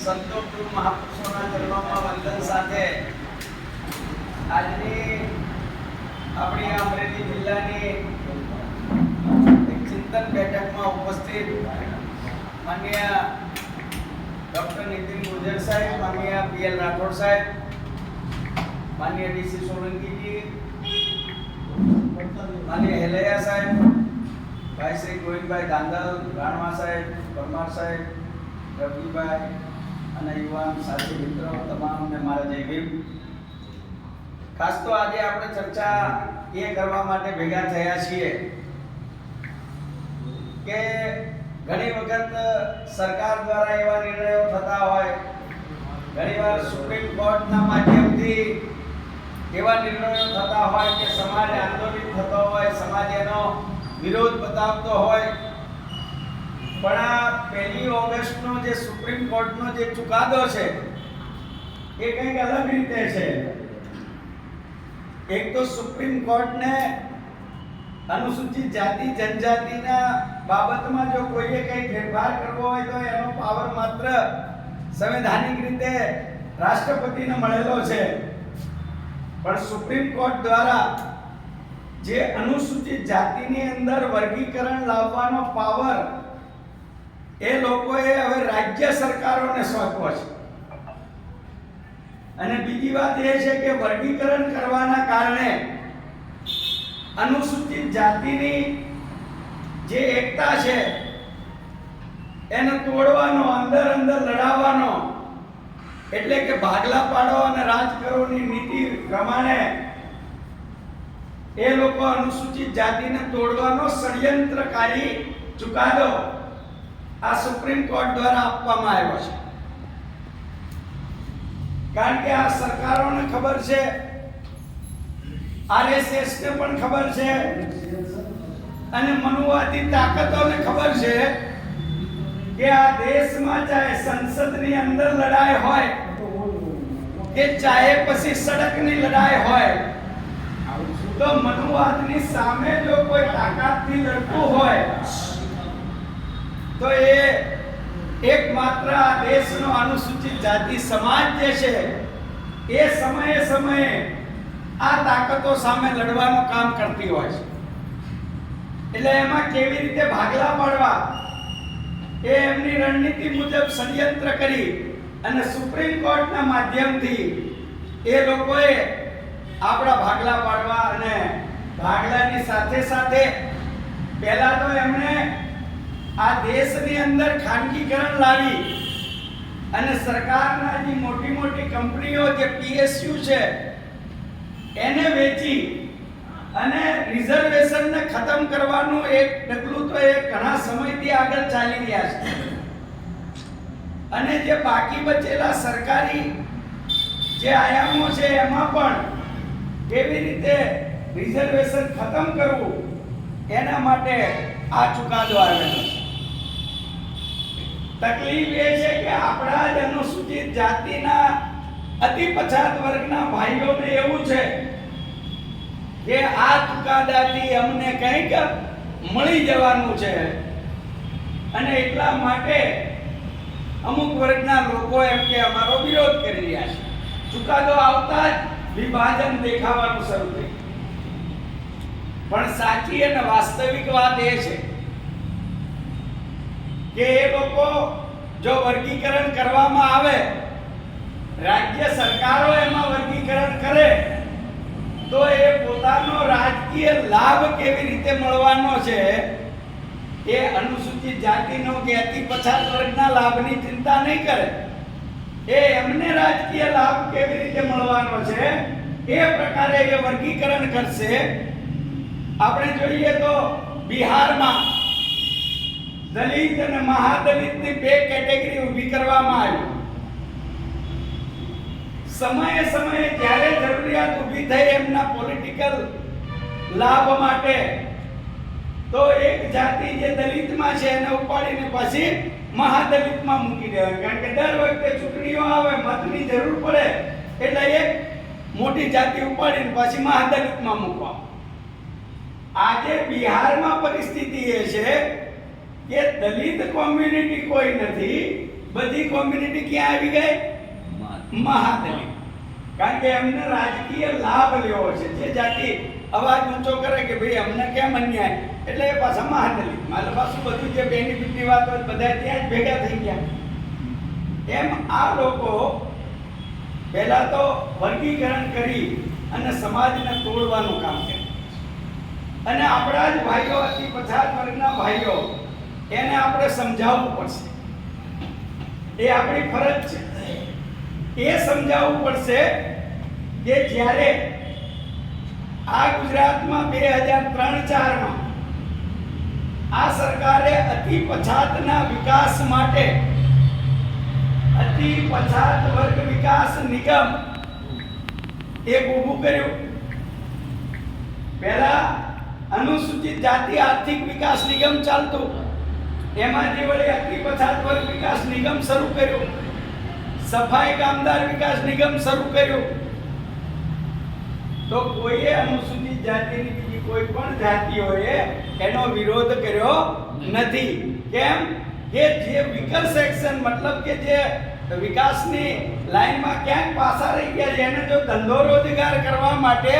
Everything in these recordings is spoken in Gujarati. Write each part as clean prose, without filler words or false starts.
સંતો ગુરુ મહાપુરુષોના ચરણોમાં વંદન સાથે આજની આપણી અમરેલી જિલ્લાની એક ચિંતન બેઠકમાં ઉપસ્થિત માનનીય ડૉક્ટર નીતિન ગુર્જર સાહેબ, માનનીય પીએલ રાઠોડ સાહેબ, માનનીય ડીસી સોલંકીજી, માનનીય હેલૈયા સાહેબ, ભાઈ શ્રી ગોવિંદભાઈ દાંદલ, રાણવા સાહેબ, પરમાર સાહેબ, રવિભાઈ અને યુવાન સાથી મિત્રો તમામને મારા જય ભીમ. ખાસ તો આજે આપણે ચર્ચા એ કરવા માટે ભેગા થયા છીએ કે ઘણી વખત સરકાર દ્વારા એવા નિર્ણયો થતા હોય, ઘણીવાર સુપ્રીમ કોર્ટના માધ્યમથી એવા નિર્ણયો થતા હોય કે સમાજ આંદોલિત થતો હોય, સમાજ એનો વિરોધ બતાવતો હોય, પણ આ 1 ઓગસ્ટનો જે સુપ્રીમ કોર્ટનો જે ચુકાદો છે એ કંઈક અલગ રીતે છે. એક તો સુપ્રીમ કોર્ટને અનુસૂચિત જાતિ જનજાતિના બાબતમાં જો કોઈએ કંઈ ફેરફાર કરવો હોય તો એનો પાવર માત્ર સંવૈધાનિક રીતે રાષ્ટ્રપતિને મળેલો છે. પણ સુપ્રીમ કોર્ટ દ્વારા જે અનુસૂચિત જાતિની અંદર વર્ગીકરણ લાવવાનો પાવર એ લોકોએ હવે રાજ્ય સરકારોને સોંપ્યો છે. અને બીજી વાત એ છે કે વર્ગીકરણ કરવાના કારણે અનુસૂચિત જાતિની જે એકતા છે એને તોડવાનો, અંદર લડાવવાનો, એટલે કે ભાગલા પાડો અને રાજ કરોની નીતિ પ્રમાણે એ લોકો અનુસૂચિત જાતિને તોડવાનો ષડયંત્રકારી ચુકાદો આ સુપ્રીમ કોર્ટ દ્વારા આપવામાં આવ્યો છે. કારણ કે આ સરકારોને ખબર છે, આરએસએસ ને પણ ખબર છે અને મનુવાદી તાકાતોને ખબર છે કે આ દેશમાં ચાહે સંસદની અંદર લડાઈ હોય કે ચાહે પછી સડકની લડાઈ હોય, તો મનુવાદની સામે જો કોઈ તાકાતથી લડતું હોય તો એ એકમાત્ર આ દેશનો અનુસૂચિત જાતિ સમાજ જે છે એ સમયે આ તાકાતો સામે લડવાનું કામ કરતી હોય છે. એટલે એમાં કેવી રીતે ભાગલા પાડવા એ એમની રણનીતિ મુજબ ષડયંત્ર કરી અને સુપ્રીમ કોર્ટના માધ્યમથી એ લોકોએ આપણા ભાગલા પાડવા અને ભાગલાની સાથે પહેલા તો એમણે આ દેશની અંદર ખાનગીકરણ લાવી અને સરકારના જે મોટી કંપનીઓ જે પીએસયુ છે એને વેચી અને રિઝર્વેશનને ખતમ કરવાનું એક ડગલું તો એ ઘણા સમયથી આગળ ચાલી રહ્યા છે. અને જે બાકી બચેલા સરકારી જે આયામો છે એમાં પણ કેવી રીતે રિઝર્વેશન ખતમ કરવું એના માટે આ ચુકાદો આવેલો છે. તકલીફ એ છે કે આપણા જ અનુસૂચિત જાતિના અતિ પછાત વર્ગના ભાઈઓને એવું છે કે આ ચુકાદાથી અમને કંઈક મળી જવાનું છે અને એટલા માટે અમુક વર્ગના લોકો એમ કે અમારો વિરોધ કરી રહ્યા છે. ચુકાદો આવતા જ વિભાજન દેખાવાનું શરૂ થયું. પણ સાચી અને વાસ્તવિક વાત એ છે કે એ લોકો જો વર્ગીકરણ કરવામાં આવે, રાજ્ય સરકારો એમાં વર્ગીકરણ કરે તો એ પોતાનો રાજકીય લાભ કેવી રીતે મળવાનો છે એ અનુસૂચિત જાતિનો કે અતિ પછાત વર્ગના લાભની ચિંતા નહીં કરે. એ એમને રાજકીય લાભ કેવી રીતે મળવાનો છે એ પ્રકારે એ વર્ગીકરણ કરશે. આપણે જોઈએ તો બિહારમાં દલિત અને મહાદલિતની 2 કેટેગરી ઊભી કરવામાં આવી. સમયે જ્યારે જરૂરિયાત ઊભી થઈ એમના પોલિટિકલ લાભ માટે, તો એક જાતિ જે દલિતમાં છે એને ઉપાડીને પછી મહાદલિતમાં મૂકી દેવાય. કારણ કે દર વખતે ચૂંટણીઓ આવે, મતની જરૂર પડે એટલે એક મોટી જાતિ ઉપાડીને પછી મહાદલિતમાં મૂકવા. આજે બિહારમાં પરિસ્થિતિ એ છે કે દલિત કોમ્યુનિટી કોઈ નથી, બધી કોમ્યુનિટી ક્યાં આવી ગઈ? મહાદલિત. કારણ કે એમને રાજકીય લાભ લેવો છે. જે જાતિ અવાજ ઊંચો કરે કે ભાઈ અમને કેમ અન્યાય, એટલે એ પાછા મહાદલિત. મારે પાછું બધું જે બેનિફિટની વાત હોય બધા ત્યાં જ ભેગા થઈ ગયા. એમ આ લોકો પહેલા તો વર્ગીકરણ કરી અને સમાજને તોડવાનું કામ કરે. અને આપણા જ ભાઈઓ, અતિ પછાત વર્ગના ભાઈઓ, એને આપણે સમજાવવું પડશે. એ આપણી ફરજ છે. એ સમજાવવું પડશે કે જ્યારે આ ગુજરાતમાં 2003-04માં આ સરકારે અતિ પછાતના વિકાસ માટે અતિ પછાત વર્ગ વિકાસ નિગમ એક ઊભું કર્યું. પહેલા અનુસૂચિત જાતિ આર્થિક વિકાસ નિગમ ચાલતું, એમાંથી વળી અતિ પછાત વર્ગ વિકાસ નિગમ શરૂ કર્યું. સફાઈ કામદાર વિકાસ નિગમ શરૂ કર્યું. તો કોઈએ અનુસૂચિત જાતિની બીજી કોઈ પણ જાતિઓએ એનો વિરોધ કર્યો નથી. કેમ કે જે વિકર સેક્શન, મતલબ કે જે વિકાસની લાઈનમાં ક્યાંક પાછા રહી ગયા છે, એને જો ધંધો રોજગાર કરવા માટે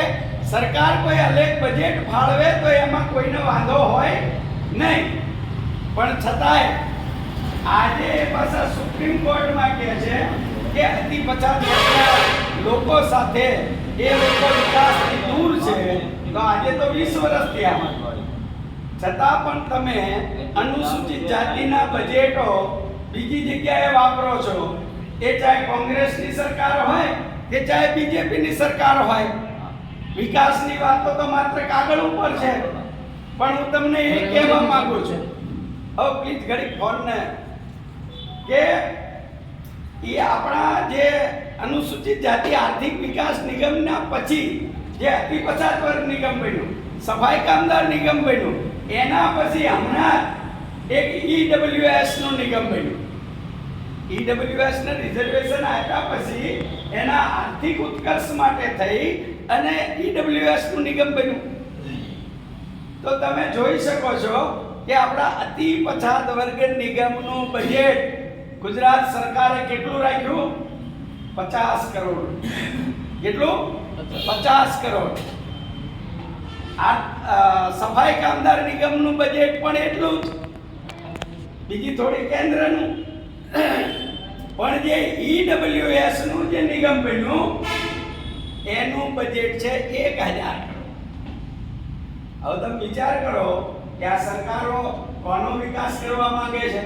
સરકાર કોઈ અલગ બજેટ ફાળવે તો એમાં કોઈને વાંધો હોય નહીં. પણ છતાંય આજે પાછા સુપ્રીમ કોર્ટમાં કહે છે કે અતિ પછાત વર્ગના લોકો સાથે એ લોકો વિકાસથી દૂર છે. તો આજે તો 20 વર્ષ થયા, છતાં પણ તમે અનુસૂચિત જાતિના બજેટો બીજી જગ્યાએ વાપરો છો. એ ચાહે કોંગ્રેસની સરકાર હોય કે ચાહે બીજેપીની સરકાર હોય. વિકાસની વાતો તો માત્ર કાગળ ઉપર છે. પણ હું તમને એ કહેવા માંગુ છું, હવે પ્લીઝ ઘડી ફોનને, કે એ આપણા જે અનુસૂચિત જાતિ આર્થિક વિકાસ નિગમના પછી જે અતિ પછાત વર્ગ નિગમ બન્યું, સફાઈ કામદાર નિગમ બન્યું, એના પછી હમણાં એક ઈડબ્લ્યુએસ નો નિગમ બન્યો. ઈડબ્લ્યુએસ ને રિઝર્વેશન આપ્યા પછી એના આર્થિક ઉત્કર્ષ માટે થઈ અને ઈડબ્લ્યુએસ નું નિગમ બન્યું. તો તમે જોઈ શકો છો કે આપણા અતિ પછાત વર્ગ નિગમનું બજેટ ગુજરાત સરકારે કેટલું રાખ્યું? 50 કરોડ. કેટલું? 50 કરોડ. આ સફાઈ કામદાર નિગમનું બજેટ પણ એટલું જ. બીજી થોડી કેન્દ્રનું. પણ જે ઈડબ્લ્યુએસ નું જે નિગમ બન્યું એનું બજેટ છે 1000 કરોડ. હવે તમે વિચાર કરો કે આ સરકારો કોનો વિકાસ કરવા માંગે છે?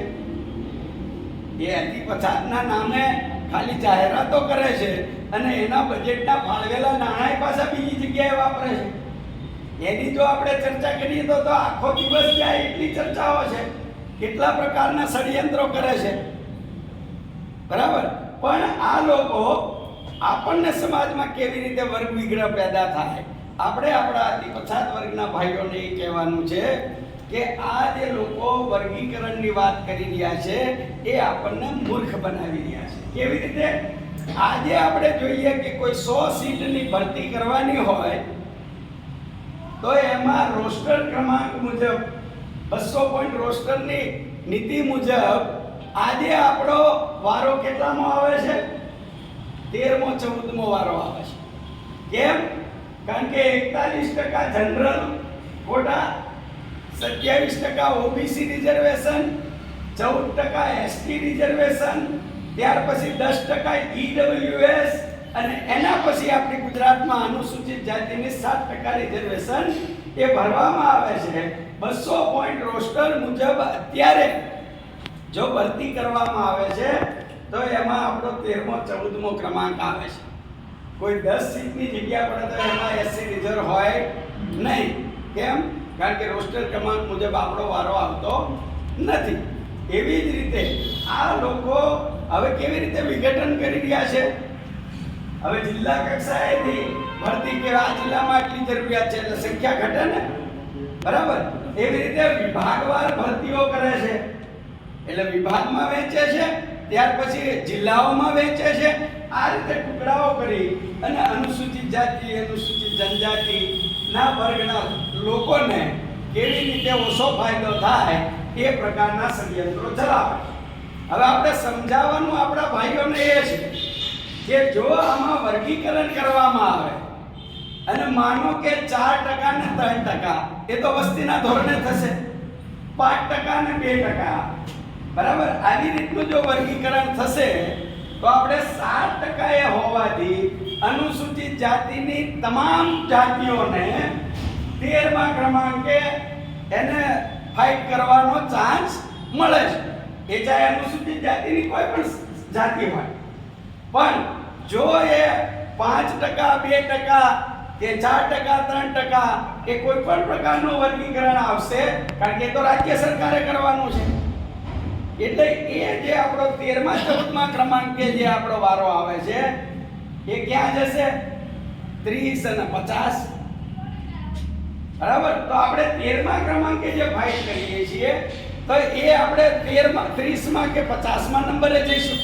એ અતિ પછાતના નામે ખાલી જાહેરાતો કરે છે અને એના બજેટના ફાળવેલા નાણાં પાછા બીજી જગ્યાએ વાપરે છે. એની જો આપણે ચર્ચા કરીએ તો આખો દિવસ જાય એટલી ચર્ચાઓ છે. કેટલા પ્રકારના ષડયંત્રો કરે છે, બરાબર. પણ આ લોકો આપણને સમાજમાં કેવી રીતે વર્ગ વિગ્રહ પેદા થાય, આપણે આપણા અતિ પછાત વર્ગના ભાઈઓને એ કહેવાનું છે કે આ જે લોકો વર્ગીકરણની વાત કરી રહ્યા છે એ આપણને મૂર્ખ બનાવી રહ્યા છે. કેવી રીતે? આજે આપણે જોઈએ કે કોઈ 100 સીટની ભરતી કરવાની હોય તો એમાં રોસ્ટર ક્રમાંક મુજબ 200 પોઈન્ટ રોસ્ટરની નીતિ મુજબ આજે આપણો વારો કેટલામો આવે છે? 13મો 14મો વારો આવે છે. કેમ? કારણ કે 41% general quota, 27% OBC reservation, 14% ST reservation, ત્યાર પછી 10% ઈડબ્લ્યુએસ અને એના પછી આપણી ગુજરાતમાં અનુસૂચિત જાતિની 7% રિઝર્વેશન એ ભરવામાં આવે છે. 200 પોઈન્ટ રોસ્ટર મુજબ અત્યારે જો ભરતી કરવામાં આવે છે તો એમાં આપણો 13મો 14મો ક્રમાંક આવે છે. કોઈ 10 સીટની જગ્યા પડે તો એમાં એસસી રિઝર્વ હોય નહીં. કેમ? કારણ કે રોસ્ટર ક્રમાંક મુજબ આપણો વારો આવતો નથી. એવી જ રીતે આ લોકો હવે કેવી રીતે વિઘટન કરી રહ્યા છે? હવે જિલ્લા કક્ષાએથી ભરતી કે આ જિલ્લામાં આટલી જરૂરિયાત છે એટલે સંખ્યા ઘટે ને, બરાબર. એવી રીતે વિભાગવાર ભરતીઓ કરે છે. એટલે વિભાગમાં વહેંચે છે, ત્યાર પછી જિલ્લાઓમાં વહેંચે છે. આ રીતે ટુકડાઓ કરી અને અનુસૂચિત જાતિ, અનુસૂચિત જનજાતિના વર્ગના લોકોને કેવી રીતે ઓછો ફાયદો થાય એ પ્રકારના ષડયંત્રો ચલાવે. હવે આપણે સમજાવવાનું આપણા ભાઈઓને એ છે કે જો આમાં વર્ગીકરણ કરવામાં આવે અને માનો કે 4% ને 3%, એ તો વસ્તીના ધોરણે થશે, 5% ને 2%, બરાબર, આવી રીતનું જો વર્ગીકરણ થશે તો આપણે 7% એ હોવાથી અનુસૂચિત જાતિની તમામ જાતિઓને 13મા ક્રમાંકે એને ફાઇટ કરવાનો ચાન્સ મળે છે, એ ચાહે અનુસૂચિત જાતિની કોઈ પણ જાતિ હોય. પણ જો એ 5%, 2% કે 4%, 3% કે કોઈ પણ પ્રકારનું વર્ગીકરણ આવશે, કારણ કે એ તો રાજ્ય સરકારે કરવાનું છે, એટલે એ જે આપણો 13મા 14મા ક્રમાંકે જે આપણો વારો આવે છે એ ક્યાં જશે? 30 અને 50, બરાબર. તો આપણે 13મા ક્રમાંકે જે ફાઇટ કરીએ છીએ તો એ આપણે 30માં કે 50માં નંબરે જઈશું.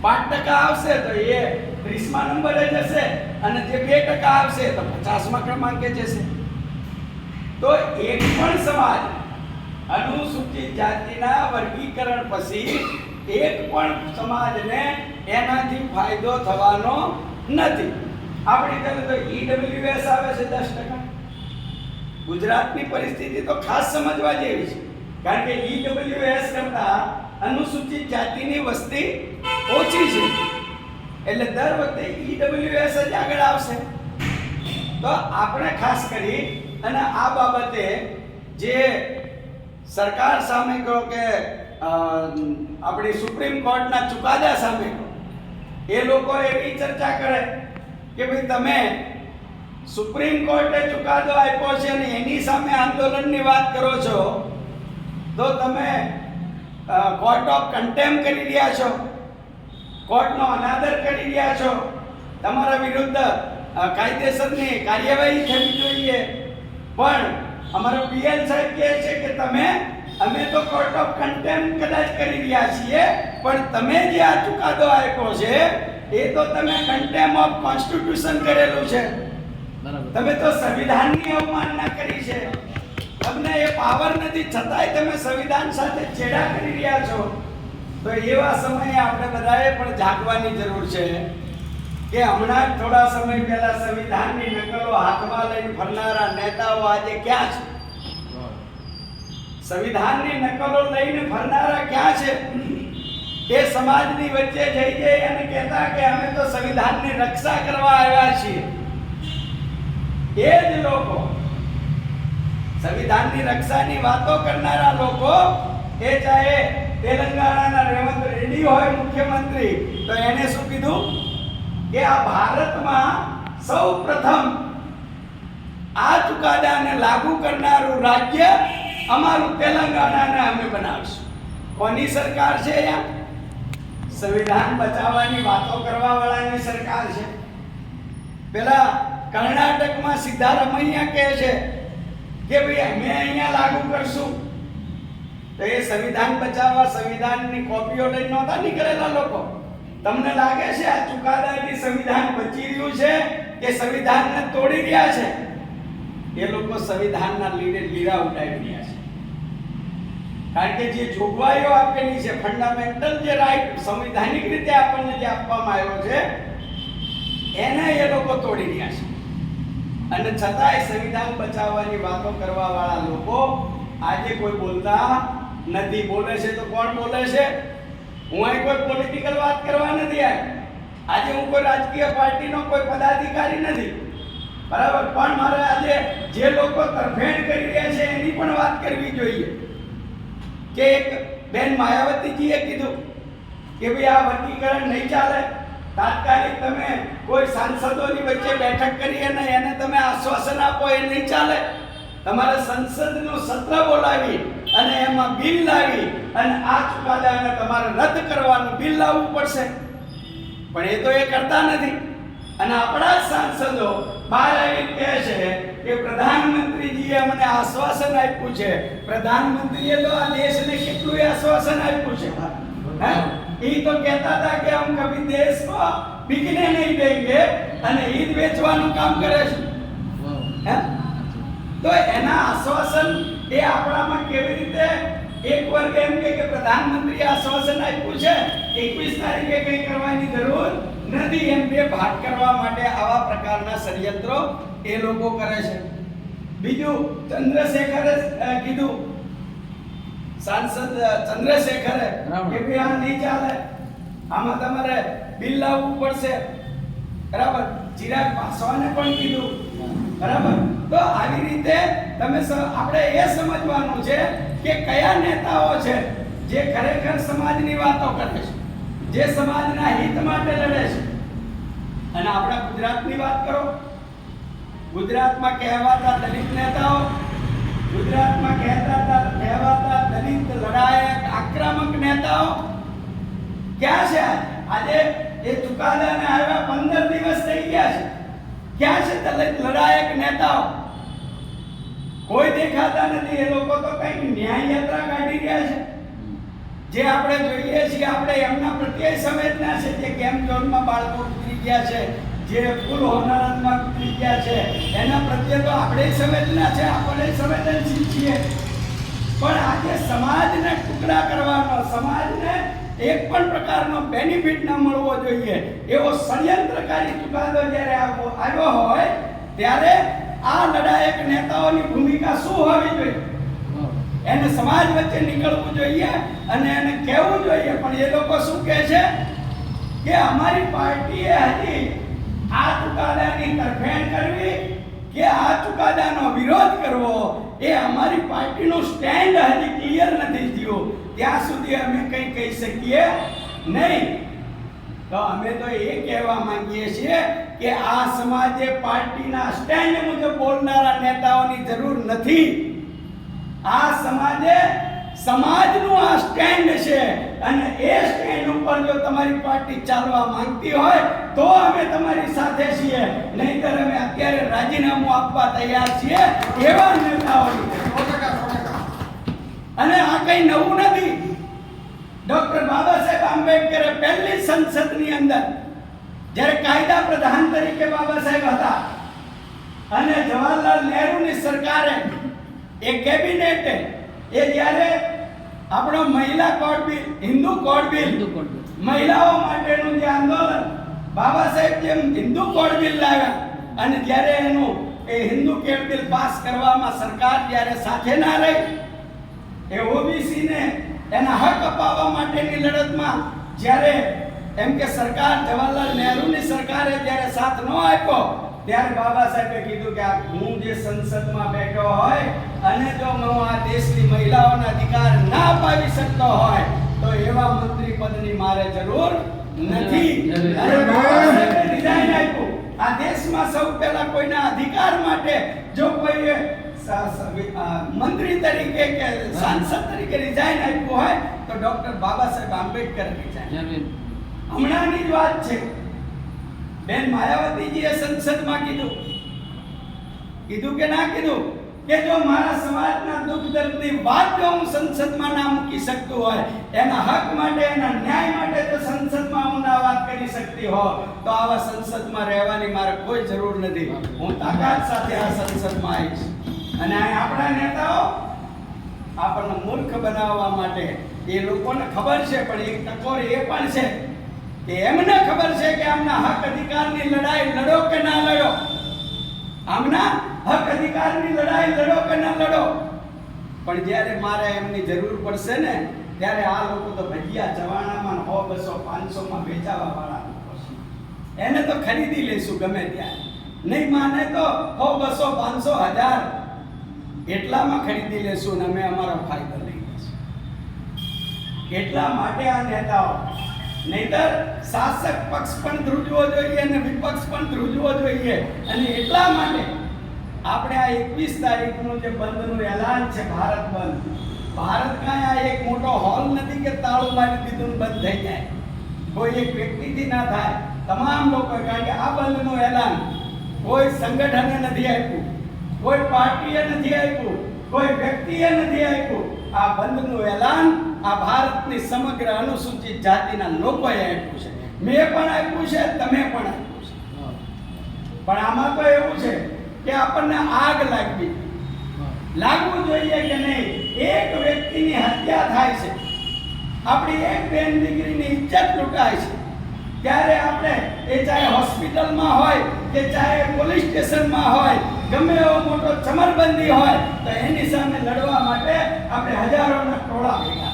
5% આવશે તો એ 30મા નંબરે જશે અને જે 2% આવશે તો 50મા ક્રમાંકે જશે. તો એક પણ સમાજ અનુસૂચિત જાતિના વર્ગીકરણ પછી એક પણ સમાજને એનાથી ફાયદો થવાનો નથી. આપણે કહીએ તો ઈડબ્લ્યુએસ આવે છે 10%. ગુજરાતની પરિસ્થિતિ તો ખાસ સમજવા જેવી છે, કારણ કે ઈડબ્લ્યુએસ કરતા અનુસૂચિત જાતિની વસ્તી ઓછી છે, એટલે દર વખતે ઈડબ્લ્યુએસ જ આગળ આવશે. તો આપણે ખાસ કરી અને આ બાબતે જે સરકાર સામે કહો કે આપણી સુપ્રીમ કોર્ટના ચુકાદા સામે કહો, એ લોકો એવી ચર્ચા કરે કે ભાઈ તમે સુપ્રીમ કોર્ટે ચુકાદો આપ્યો છે અને એની સામે આંદોલનની વાત કરો છો, તો તમે કોર્ટ ઓફ કન્ટેમ્પ કરી રહ્યા છો, કોર્ટનો અનાદર કરી રહ્યા છો, તમારા વિરુદ્ધ કાયદેસરની કાર્યવાહી થવી જોઈએ. પણ અમારો પીએલ સાહેબ કહે છે કે અમે તો કોર્ટ ઓફ કન્ટેમ્પ કદાચ કરી રહ્યા છીએ, પણ તમે જે આ ચુકાદો આપ્યો છે એ તો તમે કન્ટેમ્પ ઓફ કોન્સ્ટિટ્યુશન કરેલું છે, તમે તો સંવિધાનની અવમાનના કરી છે, તમને એ પાવર નથી, છતાંય તમે સંવિધાન સાથે છેડા કરી રહ્યા છો. તો એવા સમયે આપણે બધાએ પણ જાગવાની જરૂર છે કે હમણાં જ થોડા સમય પહેલા સંવિધાનની નકલો હાથમાં લઈને ફરનારા નેતાઓ આજે ક્યાં છે? સંવિધાનની નકલો લઈને ફરનારા ક્યાં છે? એ સમાજની વચ્ચે જઈ અને કહેતા કે અમે તો સંવિધાનની રક્ષા કરવા આવ્યા છીએ. એ જ લોકો સંવિધાનની રક્ષાની વાતો કરનારા લોકો, એ ચાહે તેલંગાણાના રેવંત રેડ્ડી હોય મુખ્યમંત્રી, તો એને શું કીધું કે આ ભારતમાં સૌ પ્રથમ આ ચુકાદાને લાગુ કરનારું રાજ્ય અમારું તેલંગાણાને અમે બનાવશું. કોની સરકાર છે? અહીંયા સંવિધાન બચાવવાની વાતો કરવા વાળાની સરકાર છે. પેલા કર્ણાટકમાં સિદ્ધારમૈયા કહે છે કે ભાઈ અમે અહીંયા લાગુ કરશું, તો એ સંવિધાન બચાવવા સંવિધાનની કોપીઓ લઈને નહોતા નીકળેલા લોકો. તમને લાગે છે આ ચુકાદાથી સંવિધાન બચી રહ્યું છે કે સંવિધાનને તોડી રહ્યા છે? એ લોકો સંવિધાનના લીરા ઉડાવી રહ્યા છે, કારણ કે જે જોગવાઈઓ આપેલી છે, ફંડામેન્ટલ જે રાઈટ સંવિધાનિક રીતે આપણને જે આપવામાં આવ્યો છે, એને એ લોકો તોડી રહ્યા છે. અને છતાંય સંવિધાન બચાવવાની વાતો કરવા વાળા લોકો આજે કોઈ બોલતા નથી. બોલે છે તો કોણ બોલે છે? હું અહીં કોઈ પોલિટિકલ વાત કરવા નથી આવ્યો. આજે હું કોઈ રાજકીય પાર્ટીનો કોઈ પદાધિકારી નથી, બરાબર, પણ મારે આજે જે લોકો તરફેણ કરી રહ્યા છે એની પણ વાત કરવી જોઈએ. કે એક બેન માયાવતીજીએ કીધું કે ભાઈ આ વર્ગીકરણ નહીં ચાલે, તાત્કાલિક તમે કોઈ સાંસદોની વચ્ચે બેઠક કરી અને એને તમે આશ્વાસન આપો, એ નહીં ચાલે. તમારે સંસદનું સત્ર બોલાવી અને એમાં બિલ લાવી અને આ ચુકાદાને તમારે રદ કરવાનું બિલ લાવવું પડશે. પણ એ તો એ કરતા નથી. અને આપણા જ સાંસદો બહાર આવીને કહે છે કે પ્રધાનમંત્રીજીએ અમને આશ્વાસન આપ્યું છે. પ્રધાનમંત્રીએ તો આ દેશને કેટલું આશ્વાસન આપ્યું છે. એ તો કહેતા હતા કે હમ કભી દેશ કો બિકને નહીં દેંગે, અને ઈદ વેચવાનું કામ કરે છે. તો એના આશ્વાસન એ આપણામાં કેવી રીતે એક વર્ગ એમ કે પ્રધાનમંત્રી આશ્વાસન આપ્યું છે 21 તારીખે કંઈ કરવાની જરૂર નથી, એમ બે ભાગ કરવા માટે આવા પ્રકારના ષડયંત્રો એ લોકો કરે છે. બીજું ચંદ્રશેખરે કીધું, સાંસદ ચંદ્રશેખરે કે ભાઈ આ નહીં ચાલે, આમાં તમારે બિલ લાવવું પડશે, બરાબર. ચિરાગ પાસવાને પણ કીધું, બરાબર. તો આવી રીતે તમે આપણે એ સમજવાનું છે કે કયા નેતાઓ છે જે ખરેખર સમાજની વાતો કરે છે, જે સમાજના હિત માટે લડે છે. અને આપણા ગુજરાતની વાત કરો, ગુજરાતમાં કહેવાતા દલિત નેતાઓ, ગુજરાતમાં કહેવાતા દલિત લડાયક આક્રમક નેતાઓ ક્યાં છે? આજે એ ચુકાદાને આવ્યા 15 દિવસ થઈ ગયા છે. ક્યાં છે દલિત લડાયક નેતાઓ? કોઈ દેખાતા નથી. એ લોકો તો કઈક ન્યાય યાત્રા કાઢી રહ્યા છે. જે આપણે જોઈએ છીએ, આપણે એમના પ્રત્યે સંવેદના છે. જે ગેમ ઝોનમાં બાળકો ઉતરી ગયા છે, જે ફૂલ હોનારતમાં ઉતરી ગયા છે, એના પ્રત્યે તો આપણે સંવેદના છે, આપણે સંવેદનશીલ છીએ. પણ આજે સમાજને ટુકડા કરવાનો, સમાજને એક પણ પ્રકારનો બેનિફિટ ન મળવો જોઈએ એવો ષડયંત્રકારી ચુકાદો જ્યારે આવ્યો હોય ત્યારે આ લડાયક નેતાઓની ભૂમિકા શું હોવી જોઈએ? એને સમાજ વચ્ચે નીકળવું જોઈએ અને એને કહેવું જોઈએ. પણ એ લોકો શું કહે છે કે અમારી પાર્ટીએ હજી આ ચુકાદાની તરફેણ કરવી કે આ ચુકાદાનો વિરોધ કરવો એ અમારી પાર્ટીનું સ્ટેન્ડ હજી ક્લિયર નથી થયું. ત્યાં સુધી અમે કંઈ કહી શકીએ નહીં. તો અમે તો એ કહેવા માંગીએ છીએ કે આ સમાજે પાર્ટીના સ્ટેન્ડ મુજબ બોલનારા નેતાઓની જરૂર નથી. આ સમાજે સમાજનું આ સ્ટેન્ડ છે અને એ સ્ટેન્ડ ઉપર જો તમારી પાર્ટી ચાલવા માંગતી હોય તો અમે તમારી સાથે છીએ, નહીંતર અમે અત્યારે રાજીનામું આપવા તૈયાર છીએ એવા નેતાઓની. અને આ કઈ નવું નથી. ડોક્ટર બાબા સાહેબ આંબેડકરે પહેલી સંસદની અંદર જ્યારે કાયદા પ્રધાન તરીકે બાબા સાહેબ હતા અને જવાહરલાલ નહેરુની સરકારે એ કેબિનેટે એ જ્યારે આપણો મહિલા code bill, Hindu code bill, મહિલાઓ માટેનું જે આંદોલન બાબા સાહેબ જેમ હિન્દુ કોડ બિલ લાવ્યા અને જ્યારે એનું એ હિન્દુ કોડ બિલ પાસ કરવામાં સરકાર જ્યારે સાથે ના રહી, એ ઓબીસી ને એના હક અપાવવા માટેની લડતમાં જ્યારે એમ કે સરકાર જવાહરલાલ નહેરુની સરકારે જ્યારે સાથ ન આપ્યો ત્યારે બાબા સાહેબે કીધું કે હું જે સંસદમાં બેઠો હોય અને જો હું આ દેશની મહિલાઓના અધિકાર ના અપાવી શકતો હોય તો એવા મંત્રી પદની મારે જરૂર નથી. રિઝાઇન આપ્યું. આ દેશમાં સૌ પહેલા કોઈના અધિકાર માટે જો કોઈ મંત્રી તરીકે કે સાંસદ તરીકે રિઝાઇન આપ્યું હોય તો ડોક્ટર બાબા સાહેબ આંબેડકર રિઝાઇન. હમણાંની જ વાત છે, બેન માયાવતીજીએ સંસદમાં કીધું કે ના કીધું કે જો મારા સમાજના દુઃખ દર્દની વાત જો હું સંસદમાં ના મૂકી શકતો હોય, એના હક માટે, એના ન્યાય માટે જો સંસદમાં હું ના વાત કરી શકતી હો તો આવા સંસદમાં રહેવાની મારે કોઈ જરૂર નથી. હું તાકાત સાથે આ સંસદમાં આવીશ. અને આપણા નેતાઓ આપણને મૂર્ખ બનાવવા માટે એ લોકોને ખબર છે, પણ એક ટકોર એ પણ છે કે એમને ખબર છે કે આમના હક અધિકારની લડાઈ લડો કે ના લડો, આમના હક અધિકારની લડાઈ લડો કે ના લડો, પણ જ્યારે મારે એમની જરૂર પડશે ને ત્યારે આ લોકો તો ભજીયા જવાણામાં 100, 200, 500 માં વેચાવા વાળા લોકો છે. એને તો ખરીદી લેશું ગમે ત્યાં, નહીં માને તો 100, 200, 500, 1000 એટલામાં ખરીદી લેશું ને અમે અમારો ફાયદો લઈ લેશું. એટલા માટે આ નેતાઓ, નહીતર શાસક પક્ષ પણ ધ્રુજવો જોઈએ અને વિપક્ષ પણ ધ્રુજવો જોઈએ. અને એટલા માટે આપણે આ 21 તારીખનું જે બંધનું એલાન છે, ભારત બંધ, ભારત કાંઈ આ એક મોટો હોલ નથી કે તાળું મારી દીધું બંધ થઈ જાય. કોઈ એક વ્યક્તિથી ના થાય, તમામ લોકો. કારણ કે આ બંધનું એલાન કોઈ સંગઠને નથી આપ્યું, કોઈ પાર્ટીએ નથી આપ્યું, કોઈ વ્યક્તિએ નથી આપ્યું. આ બંધનું એલાન આ ભારતની સમગ્ર અનુસૂચિત જાતિના લોકોએ આપ્યું છે. મેં પણ આપ્યું છે, તમે પણ આપ્યું છે. પણ આમાં તો એવું છે કે આપણને આગ લાગવું જોઈએ કે નહીં એક વ્યક્તિની હત્યા થાય છે, આપણી એક બેન દીકરીની ઇજ્જત લૂંટાય છે, ત્યારે આપણે એ ચાહે હોસ્પિટલમાં હોય કે ચાહે પોલીસ સ્ટેશનમાં હોય, ગમે એવો મોટો ચમરબંધી હોય, તો એની સામે લડવા માટે આપણે હજારોના ટોળા ભેગા.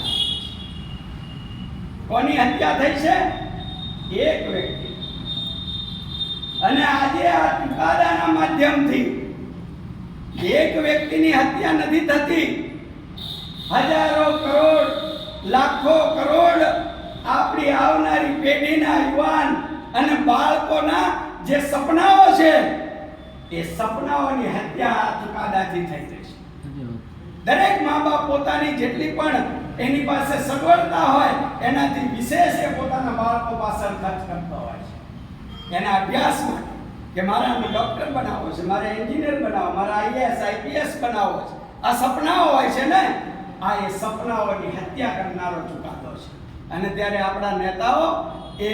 કોની હત્યા થઈ છે? એક વ્યક્તિ. અને આજે આ ચુકાદાના માધ્યમથી એક વ્યક્તિની હત્યા નથી થતી, હજારો કરોડ, લાખો કરોડ આપણી આવનારી પેઢીના યુવાન અને બાળકોના જે સપનાઓ છે, એ સપનાઓની હત્યા આ ચુકાદાથી થઈ જશે. દરેક મા બાપ પોતાની જેટલી પણ એની પાસે સગવડતા હોય એનાથી વિશેષ એ પોતાના બાળકો પાછળ ખર્ચ કરતા હોય છે, એના અભ્યાસ માટે, કે મારે ડોક્ટર બનાવવો છે, મારે એન્જિનિયર બનાવવો, મારે આઈએએસ આઈપીએસ બનાવવો છે. આ સપનાઓ હોય છે ને, આ એ સપનાઓની હત્યા કરનારો ચુકાદો છે. અને ત્યારે આપણા નેતાઓ એ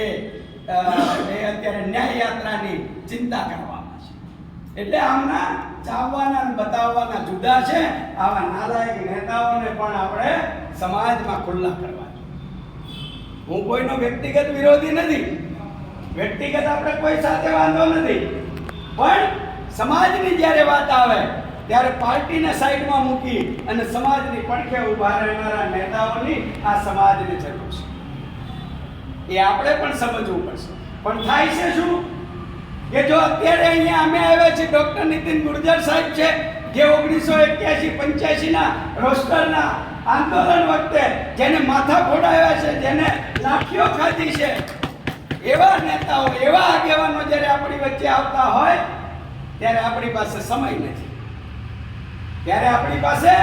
અત્યારે ન્યાય યાત્રાની ચિંતા કરવામાં છે. એટલે આમના ચાવવાના અને બતાવવાના જુદા છે. આવા નાલાયક નેતાઓને પણ આપણે સમાજમાં ખુલ્લા કરવા જોઈએ. હું કોઈનો વ્યક્તિગત વિરોધી નથી, વ્યક્તિગત આપણે કોઈ સાથે વાંધો નથી, પણ સમાજની જ્યારે વાત આવે ત્યારે પાર્ટીને સાઈડમાં મૂકી અને સમાજની પડખે ઊભા રહેનારા નેતાઓની આ સમાજને જરૂર છે. એ આપણે પણ સમજવું પડશે. પણ થાય છે શું કે જો અત્યારે અહીંયા અમે આવ્યા છીએ, ડોક્ટર નીતિન ગુર્જર સાહેબ છે, જે 1981-85 ના રોસ્ટરના આંદોલન વખતે જેને માથા ફોડાવ્યા છે, જેને લાઠીઓ ખાધી છે, એવા નેતાઓ, એવા આગેવાનો જ્યારે આપણી વચ્ચે આવતા હોય ત્યારે આપણી પાસે સમય નથી, ત્યારે આપણી પાસે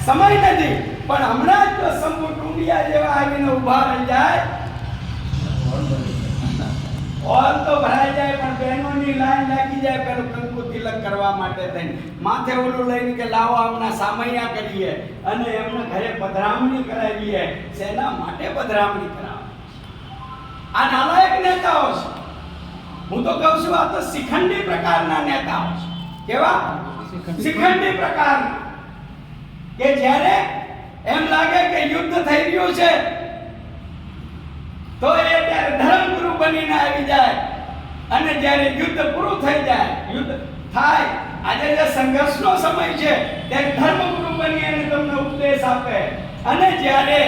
સમય નથી. પણ હમણાં જ તો શંભુ ટુંડિયા જેવા આવીને ઊભા રહી જાય, હોલ તો ભરાઈ જાય, પણ બહેનોની લાઈન લાગી જાય પેલું કંકુ તિલક કરવા માટે થઈને, માથે ઓલું લઈને કે લાવો આમના સામૈયા કરીએ અને એમના ઘરે પધરામણી કરાવીએ. શેના માટે પધરામણી કરાવે? આ નાલાયક નેતાઓ છે. હું તો કહું છું, આ તો શિખંડી પ્રકારના નેતાઓ છે. કેવા? શિખંડી પ્રકારના, કે જ્યારે એમ લાગે કે યુદ્ધ થઈ રહ્યું છે તો એ ત્યારે ધર્મગુરુ બનીને આવી જાય, અને જ્યારે યુદ્ધ પૂરું થઈ જાય, યુદ્ધ થાય, આજે જે સંઘર્ષનો સમય છે ત્યારે ધર્મગુરુ બની અને તમને ઉપદેશ આપે, અને જ્યારે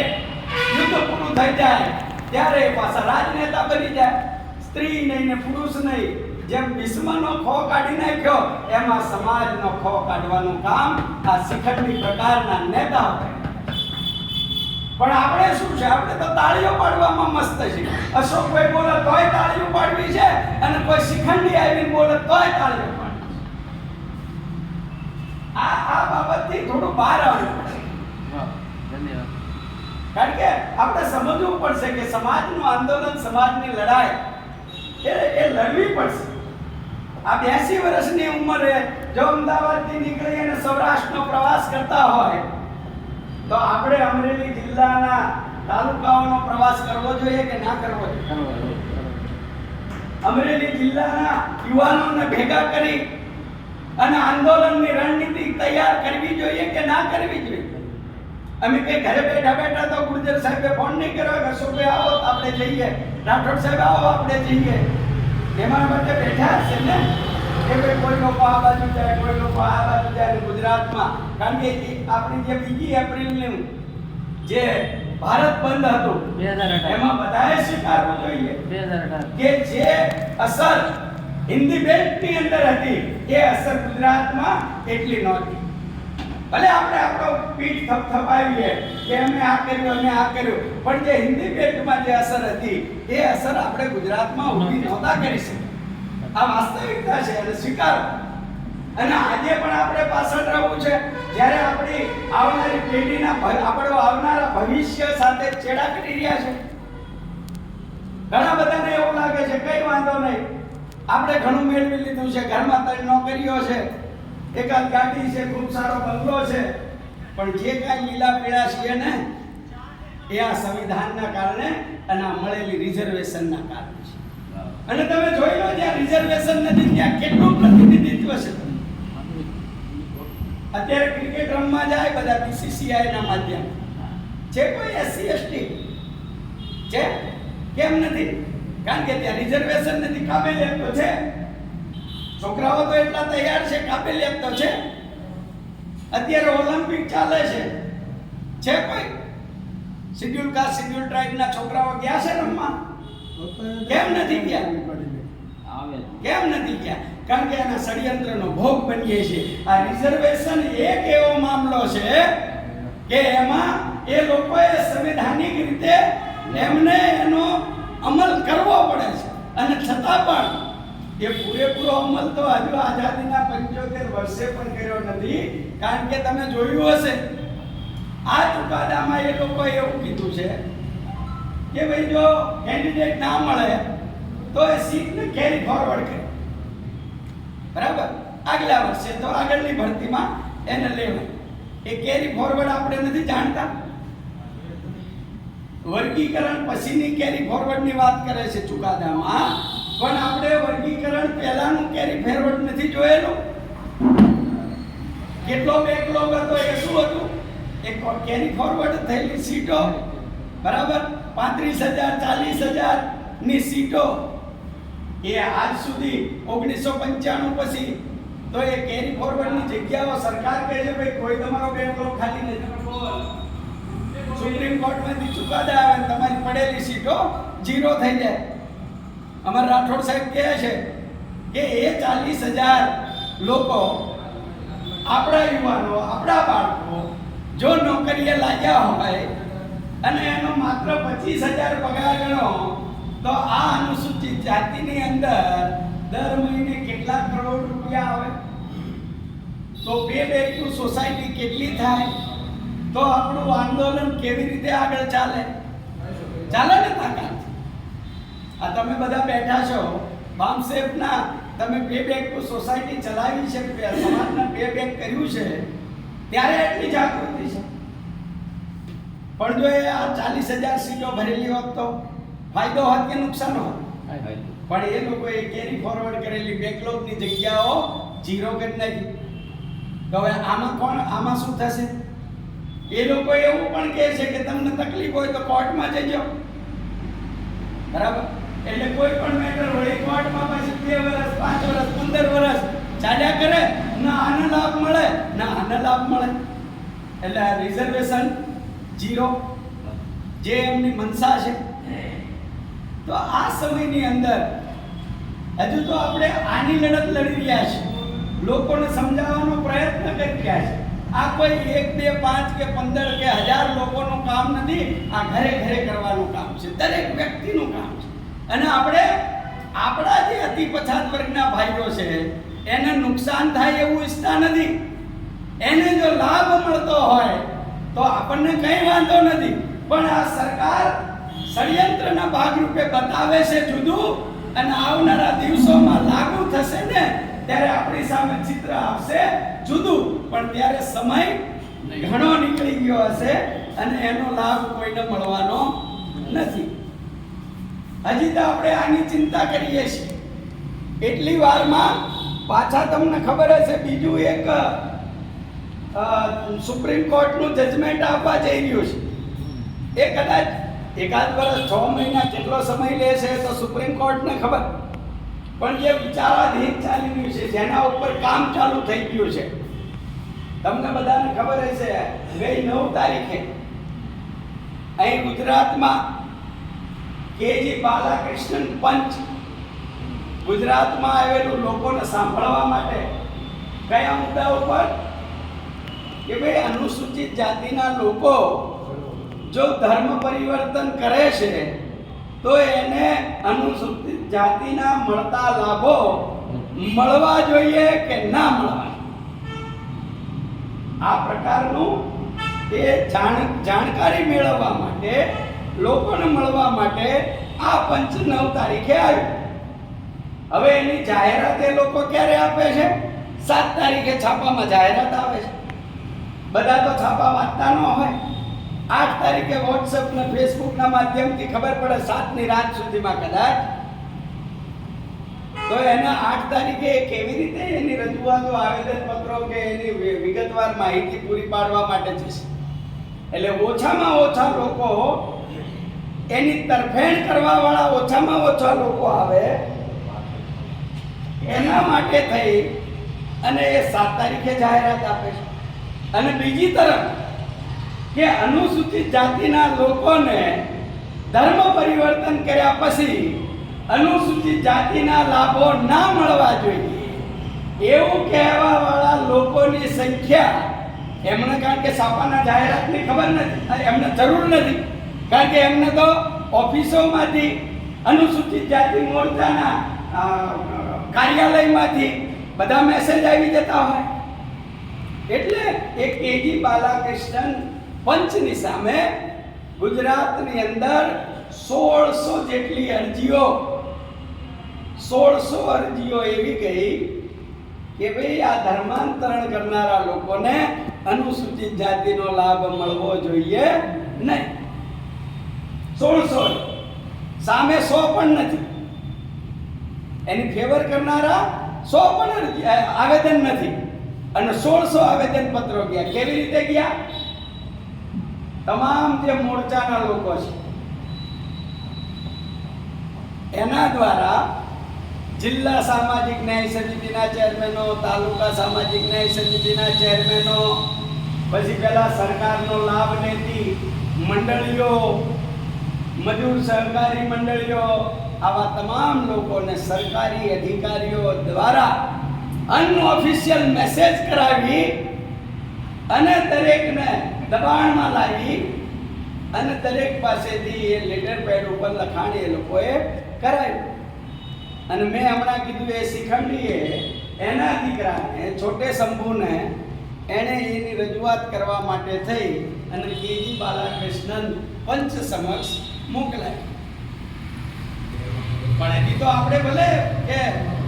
યુદ્ધ પૂરું થઈ જાય ત્યારે પાછા રાજનેતા બની જાય. સ્ત્રી નહીં ને પુરુષ નહીં, જેમ ભીષ્મનો ખો કાઢી નાખ્યો એમાં સમાજનો ખો કાઢવાનું કામ આ શિખંડી પ્રકારના નેતાઓ કરે. પણ આપણે શું છે? આપણે તો તાળીઓ પાડવામાં મસ્ત છે. અશોકભાઈ બોલે તોય તાળીઓ પાડવી છે, અને કોઈ શિખંડી આવીને બોલે તોય તાળીઓ પાડવી છે. આ બાબતથી થોડું બહાર આવવું પડશે. કારણ કે આપણે સમજવું પડશે કે સમાજનું આંદોલન, સમાજની લડાઈ એ લડવી પડશે. આ 82 વર્ષની ઉંમરે જો અમદાવાદથી નીકળી અને સૌરાષ્ટ્રનો પ્રવાસ કરતા હોય તો આપણે અમરેલી જિલ્લાના તાલુકાઓનો પ્રવાસ કરવો જોઈએ કે ના કરવો જોઈએ? અમરેલી જિલ્લાના યુવાનોને ભેગા કરી અને આંદોલનની રણનીતિ તૈયાર કરવી જોઈએ કે ના કરવી જોઈએ? અમે કઈ ઘરે બેઠા બેઠા તો ગુર્જર સાહેબે ફોન નહીં કર્યો કે અશોકભાઈ આવો આપણે જઈએ, રાઠોડ સાહેબ આવો આપણે જઈએ. એમાં માટે બેઠા છે ને કે ભાઈ કોઈ લોકો આ બાજુ જાય, કોઈ લોકો આ બાજુ જાય. ગુજરાતમાં કારણ કે આપણી જે 2 એપ્રિલનું જે ભારત બંધ હતું 2018 એમાં બધાએ સ્વીકારવું જોઈએ 2018 કે જે અસર હિન્દી બેલ્ટની અંદર હતી એ અસર ગુજરાતમાં એટલી નહોતી. ભલે આપણે આપણો પીઠ થપથપાવીએ કે અમે આ કર્યું, અમે આ કર્યું, પણ જે હિન્દી બેલ્ટમાં જે અસર હતી એ અસર આપણે ગુજરાતમાં ઊભી નહોતા કરી શકી. આ વાસ્તવિકતા છે અને સ્વીકારો. અને આજે પણ આપણે પાછળ રહેવું છે. જ્યારે આપણી આવનારી પેઢીના આપણો આવનારા ભવિષ્ય સાથે ચેડા કરી રહ્યા છે. ઘણા બધાને એવું લાગે છે કઈ વાંધો નહીં, આપણે ઘણું મેળવી લીધું છે, ઘરમાં 3 નોકરીઓ છે, એકાદ ગાડી છે, ખૂબ સારો બંગલો છે, પણ જે કાંઈ લીલા પીળા છીએ ને એ આ સંવિધાનના કારણે અને આ મળેલી રિઝર્વેશનના કારણે છે. અને તમે જોઈ લો જ્યાં રિઝર્વેશન નથી ત્યાં કેટલું પ્રતિનિધિત્વ છે. અત્યારે ક્રિકેટ રમવા જાય બધા BCCI ના માધ્યમ છે, કોઈ SC ST છે? કેમ નથી? કારણ કે ત્યાં રિઝર્વેશન નથી, કાબેલિયત તો છે, છોકરાઓ તો એટલા તૈયાર છે, કાબેલિયત તો છે. અત્યારે ઓલિમ્પિક ચાલે છે કોઈ શેડ્યુલ કાસ્ટ શેડ્યુલ ટ્રાઇબ ના છોકરાઓ ગયા છે રમવા? કેમ નથી ગયા? કેમ નથી ગયા? કારણ કે આના ષડયંત્રનો ભોગ બનીએ છીએ. આ રિઝર્વેશન એક એવો મામલો છે કે એમાં એ લોકોએ સંવૈધાનિક રીતે એમને એનો અમલ કરવો પડે છે, અને છતાં પણ એ પૂરેપૂરો અમલ તો હજુ આઝાદીના 75 વર્ષે પણ કર્યો નથી. કારણ કે તમે જોયું હશે આ ચુકાદામાં એ લોકોએ એવું કીધું છે કે ભાઈ જો કેન્ડિડેટ ના મળે તો એ સીટને કેરી ફોરવર્ડ કરે, બરાબર? આગલા વર્ષે તો આગળની ભરતીમાં એને લેવાય. એ કેરી ફોરવર્ડ આપણે નથી જાણતા. વર્ગીકરણ પછીની કેરી ફોરવર્ડની વાત કરે છે ચુકાદામાં, પણ આપણે વર્ગીકરણ પહેલાનું કેરી ફોરવર્ડ નથી જોયેલું. કેટલો બેકલોગ હતો એ શું હતું? એક કેરી ફોરવર્ડ થયેલી સીટો, બરાબર? 35,000 40,000 ની સીટો એ આજ સુધી 1995 પછી તો એ કેરી ફોરવર્ડની જગ્યાઓ સરકાર કહે છે ભાઈ કોઈ તમારો બેકલોગ ખાલી નથી. સુપ્રીમ કોર્ટમાંથી ચુકાદા આવે ને તમારી પડેલી સીટો 0 થઈ જાય. અમાર રાઠોડ સાહેબ કહે છે કે એ 40,000 લોકો, આપણા યુવાનો, આપણા બાળકો જો નોકરીએ લાગ્યા હોય અને એનો માત્ર 25,000 પગાર ગણો તો આ અનુસૂચિત જાતિની અંદર દર મહિને કેટલા કરોડ રૂપિયા આવે? તો પે બેક ટુ સોસાયટી કેટલી થાય? તો આપણું આંદોલન કેવી રીતે આગળ ચાલે? ચાલે ને તાકાત? આ તમે બધા બેઠા છો, બામસેફના તમે પે બેક ટુ સોસાયટી ચલાવી છે, સમાજના પે બેક કર્યું છે, ત્યારે એટલી જાગૃતિ છે. પણ જો એ આ 40,000 સીટો ભરેલી હોત તો ફાયદો હોત કે નુકસાન હોત? પણ એ લોકોએ કેરી ફોરવર્ડ કરેલી બેકલોગની જગ્યાઓ 0 કરી નાખી. તો હવે આમાં શું થશે? એ લોકો એવું પણ કહે છે કે તમને તકલીફ હોય તો કોર્ટમાં જજો, બરાબર? એટલે કોઈ પણ મેટર હોય કોર્ટમાં પછી 2 વર્ષ 5 વર્ષ 15 વર્ષ ચાલ્યા કરે, ના આનો લાભ મળે ના આનો લાભ મળે. એટલે આ રિઝર્વેશન 0 જે એમની મનસા છે. તો આ સમયની અંદર હજુ તો આપણે આની લડત લડી રહ્યા છીએ, લોકોને સમજાવવાનો પ્રયત્ન કરી રહ્યા છે. આ કોઈ 1 2 5 કે 15 કે 1000 લોકોનું કામ નથી, આ ઘરે ઘરે કરવાનું કામ છે, દરેક વ્યક્તિનું કામ છે. અને આપણે આપણા જે અતિ પછાત વર્ગના ભાઈઓ છે એને નુકસાન થાય એવું ઈચ્છતા નથી. એને જો લાભ મળતો હોય તો આપણને કંઈ વાંધો નથી. પણ આ સરકાર ષડયંત્રના ભાગરૂપે બતાવે છે જુદું, અને આવનારા દિવસોમાં લાગુ થશે ને ત્યારે આપણી સામે ચિત્ર આવશે જુદું. પણ ત્યારે સમય ઘણો નીકળી ગયો હશે અને એનો લાભ કોઈને મળવાનો નથી. હજી તો આપણે આની ચિંતા કરીએ છીએ. એટલી વારમાં પાછા તમને ખબર હશે બીજું એક સુપ્રીમ કોર્ટનું જજમેન્ટ આપવા જઈ રહ્યું છે. એ કદાચ 1 વર્ષ 6 મહિના કેટલો સમય લે છે તો સુપ્રીમ કોર્ટને ખબર. પણ જે વિચારાધીન ચાલી રહ્યું છે, જેના ઉપર કામ ચાલુ થઈ ગયું છે, તમને બધાને ખબર હશે ગઈ 9 તારીખે અહીં ગુજરાતમાં કેજી બાલાકૃષ્ણન પંચ ગુજરાતમાં આવેલું લોકોને સાંભળવા માટે કયા મુદ્દા ઉપર કે ભાઈ અનુસૂચિત જાતિના લોકો જો ધર્મ પરિવર્તન કરે છે તો એને અનુસૂચિત જાતિના મળતા લાભો મળવા જોઈએ કે ના મળવા. આ પ્રકારનું એ જાણકારી મેળવવા માટે, લોકોને મળવા માટે આ પંચ 9 તારીખે આવ્યું. હવે એની જાહેરાત એ લોકો ક્યારે આપે છે? 7 તારીખે છાપામાં જાહેરાત આવે છે. બધા તો છાપા વાંચતા ન હોય. 8 તારીખે વોટ્સએપ ને ફેસબુક ના માધ્યમથી ખબર પડે 7 ની રાત સુધીમાં કદાચ. તો એના 8 તારીખે કેવી રીતે એની રજૂઆતો આવેદનપત્રો કે એની વિગતવાર માહિતી પૂરી પાડવા માટે જશે? એટલે ઓછામાં ઓછા લોકો એની તરફેણ કરવા વાળા ઓછામાં ઓછા લોકો આવે એના માટે થઈ અને એ 7 તારીખે જાહેરાત આપે છે. અને બીજી તરફ કે અનુસૂચિત જાતિના લોકોને ધર્મ પરિવર્તન કર્યા પછી અનુસૂચિત જાતિના લાભો ના મળવા જોઈએ એવું કહેવા વાળા લોકોની સંખ્યા એમને, કારણ કે છાપાના જાહેરાતની ખબર નથી, એમને જરૂર નથી, કારણ કે એમને તો ઓફિસોમાંથી અનુસૂચિત જાતિ મોરચાના કાર્યાલયમાંથી બધા મેસેજ આવી જતા હોય. એટલે એક કેજી બાલાકૃષ્ણન પંચની સામે ગુજરાતની અંદર 1600 જેટલી અરજીઓ 1600 અરજીઓ એવી ગઈ કે ભાઈ આ ધર્માંતરણ કરનારા લોકોને અનુસૂચિત જાતિનો લાભ મળવો જોઈએ નહીં. 1600 સામે 100 પણ નથી. એની ફેવર કરનારા 100 પણ આવેદન નથી અને 1600 આવેદન પત્રો ગયા. કેવી રીતે ગયા? તમામ જે મોરચાના લોકો છે એના દ્વારા જિલ્લા સામાજિક ન્યાય સમિતિના ચેરમેનો, તાલુકા સામાજિક ન્યાય સમિતિના ચેરમેનો, પછી પેલા સરકારનો લાભ લેતી મંડળીઓ, મજૂર સહકારી મંડળીઓ, આવા તમામ લોકોને સરકારી અધિકારીઓ દ્વારા અનઓફિશિયલ મેસેજ કરાવી અને દરેકને દબાણમાં લાવી અને દરેક પાસેથી એ લેટર પેડ ઉપર લખાણ એ લોકોએ કરાવ્યું. અને મેં હમણાં કીધું એ શિખંડીએ એના દીકરાને છોટે શંભુને એણે એની રજૂઆત કરવા માટે થઈ અને કેજી બાલાકૃષ્ણન પંચ સમક્ષ મોકલાય. પણ એની તો આપણે ભલે કે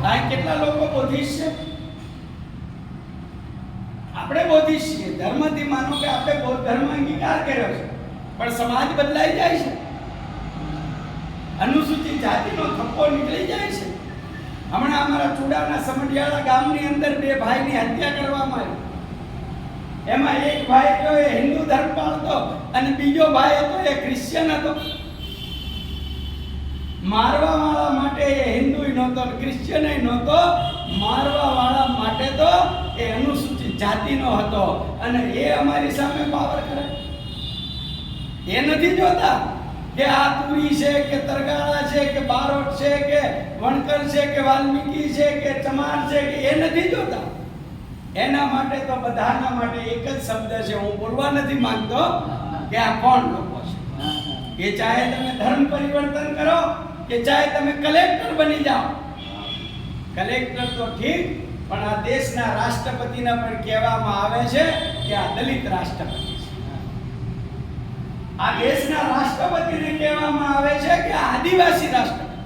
આ કેટલા લોકો બોધિશ છે, આપણે બોધિશ છીએ, ધર્મથી માનો કે આપણે બૌદ્ધ ધર્મ અંગીકાર કર્યો છે, પણ સમાજ બદલાઈ જાય છે, અનુસૂચિત જાતિનો થપ્પો નીકળી જાય છે. હમણાં અમારા ચુડાના સમઢિયાળા ગામની અંદર 2 ભાઈની હત્યા કરવામાં આવી. એમાં એક ભાઈ તો એ હિન્દુ ધર્મ પાળતો અને બીજો ભાઈ હતો એ ક્રિશ્ચિયન હતો. મારવા વાળા માટે એ હિન્દુ નહોતો, ક્રિશ્ચિયન નહોતો, મારવા વાળા માટે તો એ અનુસૂચિત જાતિનો હતો. અને એ અમારી સામે પાવર કરે. એ નથી જોતા કે આ તુરી છે કે તરગાળા છે કે બારોટ છે કે વણકર છે કે વાલ્મીકી છે કે ચમાર છે કે એ નથી જોતા. એના માટે તો બધાના માટે એક જ શબ્દ છે, હું બોલવા નથી માંગતો કે આ કોણ લોકો છે. એ ચાહે તમે ધર્મ પરિવર્તન કરો કે ચાહે તમે કલેક્ટર બની જાઓ. કલેક્ટર તો ઠીક, પણ આ દેશના રાષ્ટ્રપતિને પણ કહેવામાં આવે છે કે આ દલિત રાષ્ટ્રપતિ છે. આ દેશના રાષ્ટ્રપતિને કહેવામાં આવે છે કે આદિવાસી રાષ્ટ્રપતિ.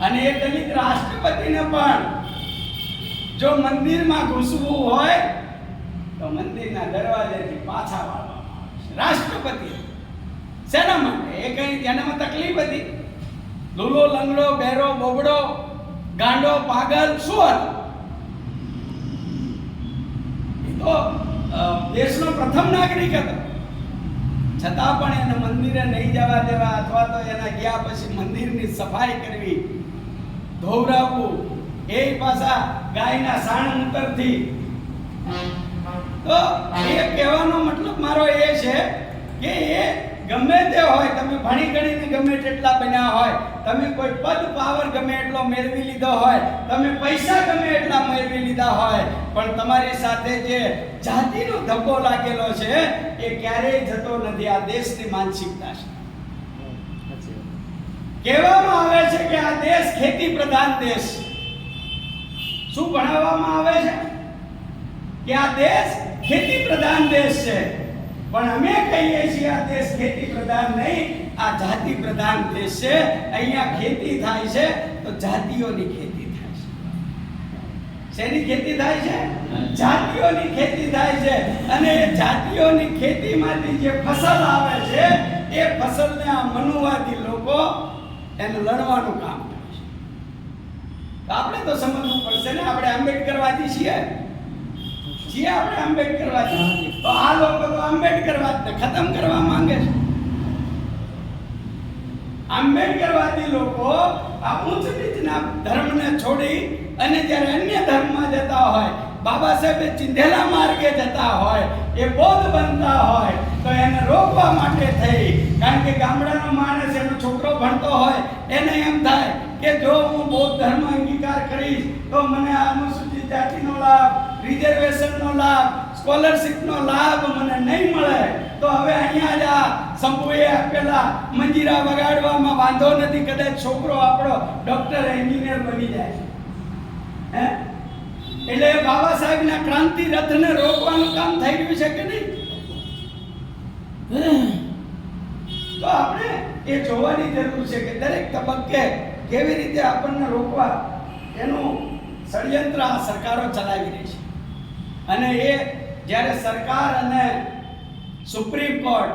અને એ દલિત રાષ્ટ્રપતિને પણ જો મંદિરમાં ઘૂસવું હોય તો મંદિરના દરવાજેથી પાછા વાળવામાં આવે છે. રાષ્ટ્રપતિ શેના માટે? એ કઈ એનામાં તકલીફ હતી? લૂલો, લંગડો, બેરો, બોબડો, ગાંડો, પાગલ શું હતો? એ તો દેશનો પ્રથમ નાગરિક હતો. છતાં પણ એને મંદિરે નહીં જવા દેવા અથવા તો એના ગયા પછી મંદિરની સફાઈ કરવી, ધોવરાવવું, એ પાછા ગાયના સાણ મૂતરથી. તો એ કહેવાનો મતલબ મારો એ છે કે એ ગમે તે હોય, તમે ભણી ગણીને ગમે તેટલા બન્યા હોય, તમે કોઈ પદ પાવર ગમે એટલો મેળવી લીધો હોય, તમે પૈસા ગમે એટલા મેળવી લીધા હોય, પણ તમારી સાથે જે જાતિનો ધબ્બો લાગેલો છે એ ક્યારેય જતો નથી. આ દેશની માનસિકતા છે. કહેવામાં આવે છે કે આ દેશ ખેતી પ્રધાન દેશ. શું ભણાવવામાં આવે છે? કે આ દેશ ખેતી પ્રધાન દેશ છે. પણ અમે કહીએ છીએ આ દેશ ખેતી પ્રધાન નહીં, આ જાતિ પ્રધાન દેશ છે. અહીંયા ખેતી થાય છે તો જાતિઓની ખેતી થાય છે. શેની ખેતી થાય છે? જાતિઓની ખેતી થાય છે. અને એ જાતિઓની ખેતીમાંથી જે ફસલ આવે છે એ ફસલને આ મનુવાદી લોકો એને લડવાનું કામ કરે છે. આપણે તો સમજવું પડશે ને, આપણે આંબેડકરવાદી છીએ. આપણે આંબેડકરવાદી, તો આ લોકો તો આંબેડકરવાદને ખતમ કરવા માંગે છે. આંબેડકરવાદી લોકો આ ઉચ્ચ નીચના ધર્મને છોડી અને જ્યારે અન્ય ધર્મમાં જતા હોય, બાબા સાહેબે ચિંધેલા માર્ગે જતા હોય, એ બૌદ્ધ બનતા હોય, તો એને રોકવા માટે થઈ. કારણ કે ગામડાનો માણસ, એનો છોકરો ભણતો હોય, એને એમ થાય કે જો હું બૌદ્ધ ધર્મ અંગીકાર કરીશ તો મને અનુસૂચિત જાતિનો લાભ, રિઝર્વેશનનો લાભ, સ્કોલરશિપનો લાભ મને નહીં મળે. તો હવે અહીંયા જ આ શંભુએ આપેલા મંજીરા વગાડવામાં વાંધો નથી, કદાચ છોકરો આપણો ડોક્ટર એન્જિનિયર બની જાય. એટલે બાબા સાહેબના ક્રાંતિ રથને રોકવાનું કામ થઈ રહ્યું છે કે નહીં? તો આપણે એ જોવાની જરૂર છે કે દરેક તબક્કે કેવી રીતે આપણને રોકવા એનું ષડયંત્ર આ સરકારો ચલાવી રહી છે. અને એ જ્યારે સરકાર અને સુપ્રીમ કોર્ટ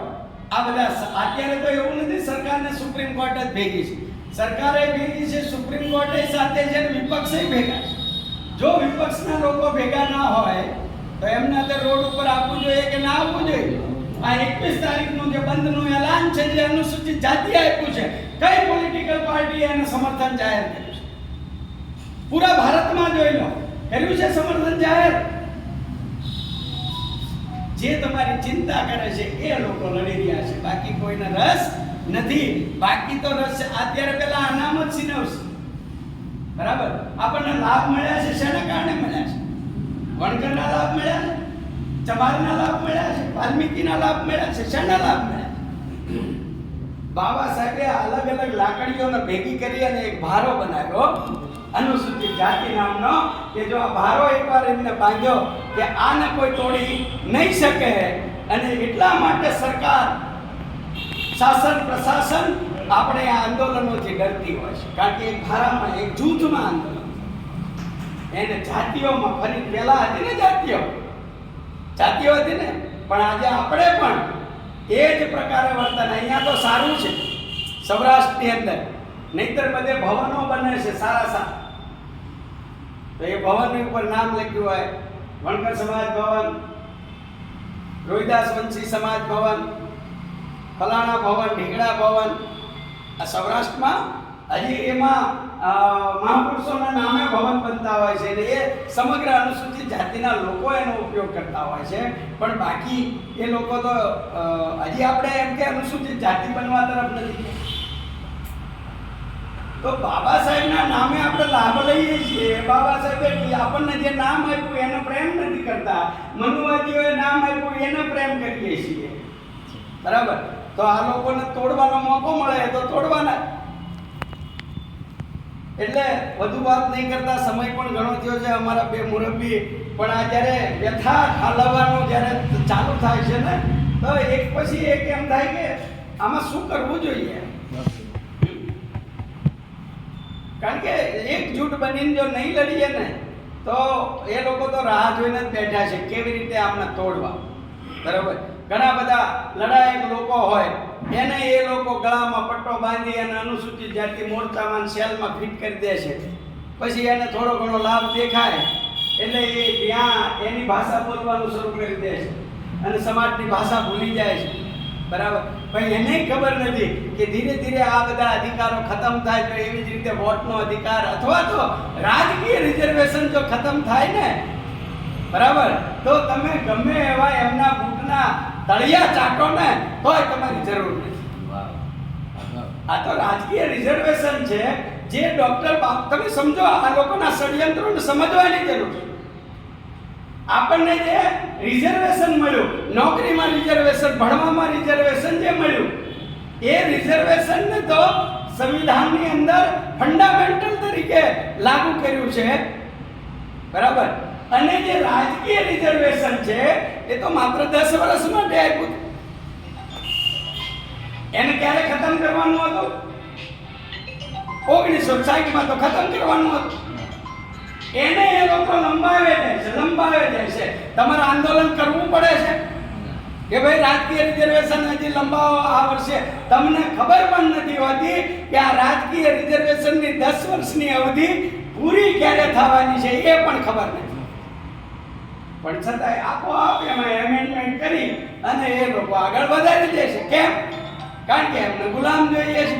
આ બધા, અત્યારે તો એવું નથી સરકારને સુપ્રીમ કોર્ટ જ ભેગી છે, સરકારે ભેગી છે, સુપ્રીમ કોર્ટે સાથે છે, વિપક્ષે ભેગા છે. જો વિપક્ષના લોકો ભેગા ના હોય તો એમને અત્યારે રોડ ઉપર આવવું જોઈએ કે ના આવવું જોઈએ? આ 21 તારીખનું જે બંધનું એલાન છે, જે અનુસૂચિત જાતિ આપ્યું છે, કઈ પોલિટિકલ પાર્ટીએ એને સમર્થન જાહેર કર્યું છે? પૂરા ભારતમાં જોઈ લો, કર્યું છે સમર્થન જાહેર. જે તમારી ચિંતા કરે છે એ લોકો લડી રહ્યા છે, બાકી કોઈને રસ નથી. બાકી તો રસ છે અત્યારે પેલા અનામત સિનવસ, બરાબર, આપણને લાભ મળ્યા છે, શેના કારણે મળ્યા છે? વણકરના લાભ મળ્યા છે, ચમારના લાભ મળ્યા છે, વાલ્મીકીના લાભ મળ્યા છે, શેના લાભ મળ્યા છે? બાબા સાહેબે અલગ અલગ લાકડીઓને ભેગી કરી અને એક ભારો બનાવ્યો, અનુસૂચિત જાતિ નામનો, કે જો આ ભારો એકવાર એમને બાંધ્યો કે આને કોઈ તોડી નહીં શકે. અને એટલા માટે સરકાર, શાસન, પ્રશાસન આપણે આ આંદોલનોથી ડરતી હોય છે. કારણ કે એક ભારામાં, એક જૂથમાં આંદોલન, એને જાતિઓમાં ફરી પહેલા હતી ને, જાતિઓ હતી ને, પણ આજે આપણે પણ એ જ પ્રકારે વર્તન. અહીંયા તો સારું છે સૌરાષ્ટ્રની અંદર, નહીતર બધે ભવનો બને છે સારા, તો એ ભવનની ઉપર નામ લખ્યું હોય વણકર સમાજ ભવન, રોહિદાસ વંશી સમાજ ભવન, ફલાણા ભવન, ઢીંગડા ભવન. આ સૌરાષ્ટ્રમાં હજી એમાં મહાપુરુષોના નામે ભવન બનતા હોય છે, એટલે એ સમગ્ર અનુસૂચિત જાતિના લોકો એનો ઉપયોગ કરતા હોય છે. પણ બાકી એ લોકો તો હજી આપણે એમ કે અનુસૂચિત જાતિ બનવા તરફ નથી. તો બાબા સાહેબના નામે આપણે લાભ લઈએ છીએ. બાબા સાહેબે આપણને જે નામ આપ્યું એને પ્રેમ નથી કરતા, મનુવાદીઓએ નામ આપ્યું એને પ્રેમ કરીએ છીએ, બરાબર. તો આ લોકોને તોડવાનો મોકો મળે તો તોડવાના. એટલે વધુ વાત નહીં કરતા, સમય પણ ઘણો થયો છે. અમારા બે મુરબ્બી પણ આ જ્યારે વ્યથા ઠાલવવાનું જ્યારે ચાલુ થાય છે ને, તો એક પછી એક એમ થાય કે આમાં શું કરવું જોઈએ. કારણ કે એકજૂટ બનીને જો નહીં લડીએ ને, તો એ લોકો તો રાહ જોઈને જ બેઠા છે કેવી રીતે આમને તોડવા, બરાબર. ઘણા બધા લડાયક લોકો હોય, એને એ લોકો ગળામાં પટ્ટો બાંધી અને અનુસૂચિત જાતિ મોરચામાં સેલમાં ફિટ કરી દે છે. પછી એને થોડો ઘણો લાભ દેખાય એટલે એ ત્યાં એની ભાષા બોલવાનું શરૂ કરી દે છે અને સમાજની ભાષા ભૂલી જાય છે, બરાબર. પણ એને ખબર નથી કે ધીરે ધીરે આ બધા અધિકારો ખતમ થાય તો એવી જ રીતે વોટનો અધિકાર અથવા તો રાજકીય રિઝર્વેશન જો ખતમ થાય ને, બરાબર, તો તમે ગમે એવા એમના બૂટના તળિયા ચાટો ને તોય તમારી જરૂર નથી. આ તો રાજકીય રિઝર્વેશન છે જે ડોક્ટર તમે સમજો, આ લોકોના ષડયંત્રોને સમજવાની જરૂર છે. આપણને જે રિઝર્વેશન મળ્યું, નોકરીમાં રિઝર્વેશન, ભણવામાં રિઝર્વેશન જે મળ્યું, એ રિઝર્વેશનને તો સંવિધાનની અંદર ફંડામેન્ટલ તરીકે લાગુ કર્યું છે, બરાબર. અને જે રાજકીય રિઝર્વેશન છે એ તો માત્ર 10 વર્ષ માટે આપ્યું. એને ક્યારે ખતમ કરવાનું હતું? 1960માં તો ખતમ કરવાનું હતું. એને એ લોકો લંબાવે છે. તમારે આંદોલન કરવું પડે છે કે ભાઈ રાજકીય રિઝર્વેશન હજી લંબાવો આ વર્ષે. તમને ખબર પણ નથી હોતી કે આ રાજકીય રિઝર્વેશનની 10 વર્ષની અવધિ પૂરી ક્યારે થવાની છે એ પણ ખબર નથી, પણ છતાંય આપોઆપ એમાં એમેન્ડમેન્ટ કરી અને એ લોકો આગળ વધારી દે છે. કેમ? કારણ કે એમને ગુલામ જોઈએ છે,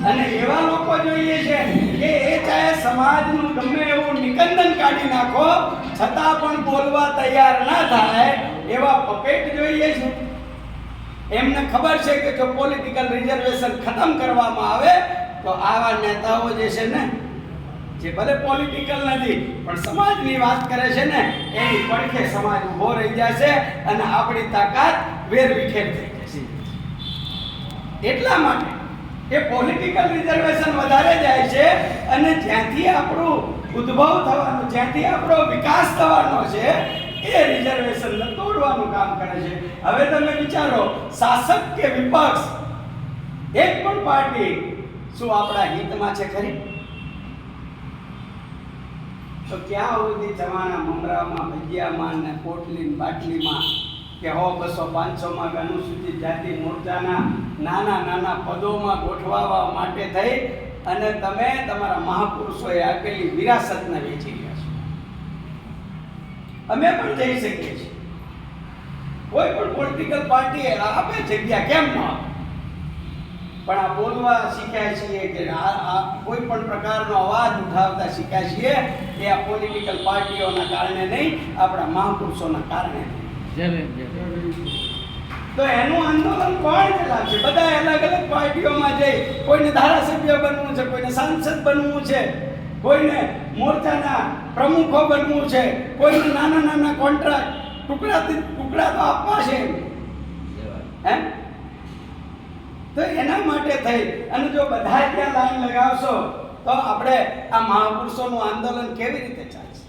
અને એવા લોકો જોઈએ છે કે એ ચાહે સમાજનું ગમે એવું નિકંદન કાઢી નાખો છતાં પણ બોલવા તૈયાર ના થાય એવા પપેટ જોઈએ છે. એમને ખબર છે કે જો પોલિટિકલ રિઝર્વેશન ખતમ કરવામાં આવે તો આવા નેતાઓ જે છે ને, જે ભલે પોલિટિકલ નથી પણ સમાજની વાત કરે છે ને, એની પડખે સમાજ ઊભો રહી જશે અને આપણી તાકાત વેરવિખેર થઈ જશે. એટલા માટે એ પોલિટિકલ રિઝર્વેશન વધારે જાય છે અને જ્યાંથી આપણું ઉદ્ભવ થવાનું, જ્યાંથી આપણો વિકાસ થવાનો છે એ રિઝર્વેશનને તોડવાનું કામ કરે છે. હવે તમે વિચારો, શાસક કે વિપક્ષ એક પણ પાર્ટી શું આપણા હિતમાં છે ખરી? તો ક્યાં સુધી ચવાણા મમરામાં, ભજીયામાં ને પોટલી બાટલીમાં કે 100, 200, 500 માં અનુસૂચિત જાતિ મોરચાના નાના પદોમાં ગોઠવાવા માટે થઈ અને તમે તમારા મહાપુરુષોએ આપેલી વિરાસતને વેચી રહ્યા છો. અમે પણ જઈ શકીએ છીએ, કોઈ પણ પોલિટિકલ પાર્ટી આપે જગ્યા, કેમ ન આપે? પણ આ બોલવા શીખ્યા છીએ કે આ કોઈ પણ પ્રકારનો અવાજ ઉઠાવતા શીખ્યા છીએ એ આ પોલિટિકલ પાર્ટીઓના કારણે નહીં, આપણા મહાપુરુષોના કારણે. તો એનું આંદોલન કોણ ચલાવશે? બધા અલગ અલગ પાર્ટીઓમાં જઈ, કોઈને ધારાસભ્ય બનવું છે, કોઈને સાંસદ બનવું છે, કોઈને મોરચાના પ્રમુખો બનવું છે, કોઈને નાના કોન્ટ્રાક્ટ ટુકડા તો આપવા છે. હે? તો એના માટે થઈ અને જો બધા ત્યાં લાઈન લગાવશો તો આપણે આ મહાપુરુષોનું આંદોલન કેવી રીતે ચાલશે?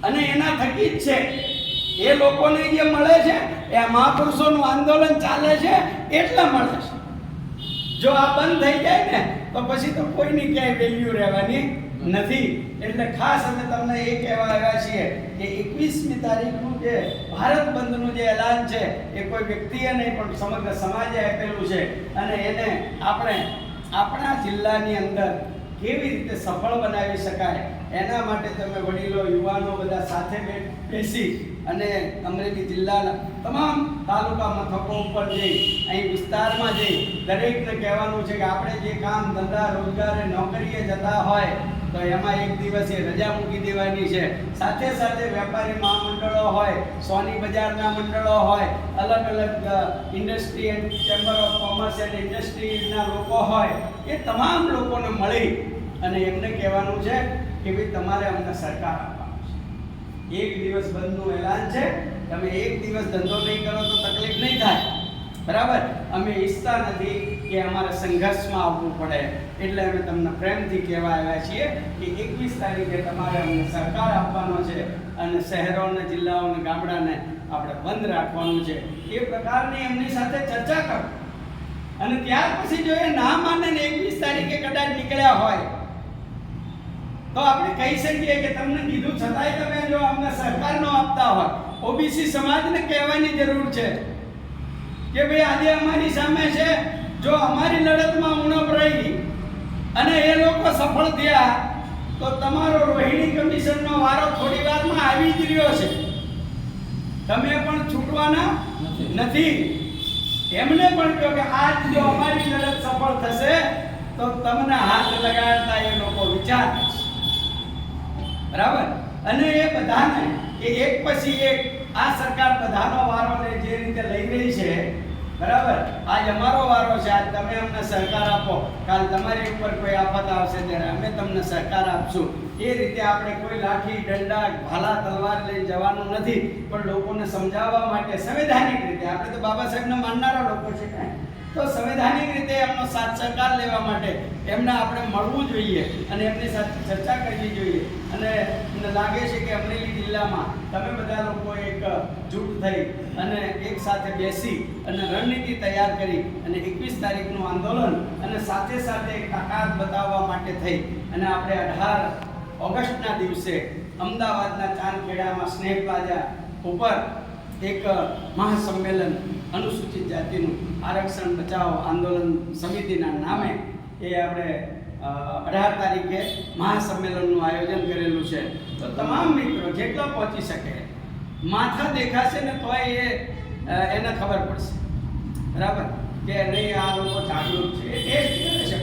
અને એના થકી જ છે એ લોકોને જે મળે છે એ આ મહાપુરુષોનું આંદોલન ચાલે છે એટલે મળે છે. જો આ બંધ થઈ જાય ને તો પછી તો કોઈની ક્યાંય વેલ્યુ રહેવાની નથી. એટલે ખાસ અમે તમને એ કહેવા આવ્યા છીએ કે 21મી તારીખનું જે ભારત બંધનું જે એલાન છે એ કોઈ વ્યક્તિએ નહીં પણ સમગ્ર સમાજે આપેલું છે અને એને આપણે આપણા જિલ્લાની અંદર કેવી રીતે સફળ બનાવી શકાય એના માટે તમે વડીલો, યુવાનો બધા સાથે બેસી અને અમરેલી જિલ્લાના તમામ તાલુકા મથકો ઉપર જઈ, અહીં વિસ્તારમાં જઈ દરેકને કહેવાનું છે કે આપણે જે કામ ધંધા રોજગારે નોકરીએ જતા હોય તો એમાં એક દિવસ એ રજા મૂકી દેવાની છે. સાથે સાથે વેપારી મહામંડળો હોય, સોની બજારના મંડળો હોય, અલગ અલગ industry and chamber of commerce and ઇન્ડસ્ટ્રીના લોકો હોય, એ તમામ લોકોને મળી અને એમને કહેવાનું છે કે ભાઈ તમારે અમને સરકાર આપવાનું છે. એક દિવસ બંધનું એલાન છે, તમે એક દિવસ ધંધો નહીં કરો તો તકલીફ નહીં થાય, બરાબર? અમે ઈચ્છતા નથી કે અમારે સંઘર્ષમાં આવવું પડે, એટલે અમે તમને પ્રેમથી કહેવા આવ્યા છીએ કે 21 તારીખે તમારે અમને સરકાર આપવાનો છે અને શહેરો અને જિલ્લાઓ અને ગામડાને આપણે બંધ રાખવાનું છે. એ પ્રકારની એમની સાથે ચર્ચા કરો અને ત્યાર પછી જો એ ના માને ને 21 તારીખે કદાચ નીકળ્યા હોય તો આપણે કહી શકીએ કે તમને કીધું છતાંય તમે જો અમને સરકાર ન આપતા હોય, ઓબીસી સમાજને કહેવાની જરૂર છે કે ભાઈ આજે અમારી સામે છે, જો અમારી લડતમાં ઉણપ રહી અને એ લોકો સફળ થયા તો તમારો રોહિણી કમિશનનો વારો થોડી વારમાં આવી જ રહ્યો છે. તમે પણ છૂટવાના નથી. એમને પણ કહો કે આજ જો અમારી લડત સફળ થશે તો તમને હાથ લગાડતા એ લોકો વિચારશે, બરાબર? અને એ બધાને કે એક પછી એક આ સરકાર બધાનો વારો લે જે રીતે લઈ રહી છે, બરાબર? આજ અમારો વારો છે, આજ તમે અમને સહકાર આપો, કાલ તમારી ઉપર કોઈ આફત આવશે ત્યારે અમે તમને સહકાર આપશું. એ રીતે આપણે કોઈ લાઠી, દંડા, ભાલા, તલવાર લઈને જવાનું નથી, પણ લોકોને સમજાવવા માટે સંવૈધાનિક રીતે, આપણે તો બાબા સાહેબને માનનારા લોકો છે ને, તો સંવૈધાનિક રીતે એમનો સાથ સહકાર લેવા માટે એમને આપણે મળવું જોઈએ અને એમની સાથે ચર્ચા કરવી જોઈએ. અને મને લાગે છે કે અમરેલી જિલ્લામાં તમે બધા લોકો એક જૂથ થઈ અને એક સાથે બેસી અને રણનીતિ તૈયાર કરી અને 21 તારીખનું આંદોલન અને સાથે સાથે એક તાકાત બતાવવા માટે થઈ અને આપણે 18 ઓગસ્ટના દિવસે અમદાવાદના ચાંદખેડામાં સ્નેહ પ્લાઝા ઉપર એક મહાસંમેલન અનુસૂચિત જાતિનું આરક્ષણ બચાવ આંદોલન સમિતિના નામે એ આપણે 18 તારીખે મહાસંમેલનનું આયોજન કરેલું છે. તો તમામ મિત્રો જેટલા પહોંચી શકે, માથા દેખાશે ને તોય એને ખબર પડશે, બરાબર, કે નહીં આ લોકો જાગૃત છે, એ કરે છે,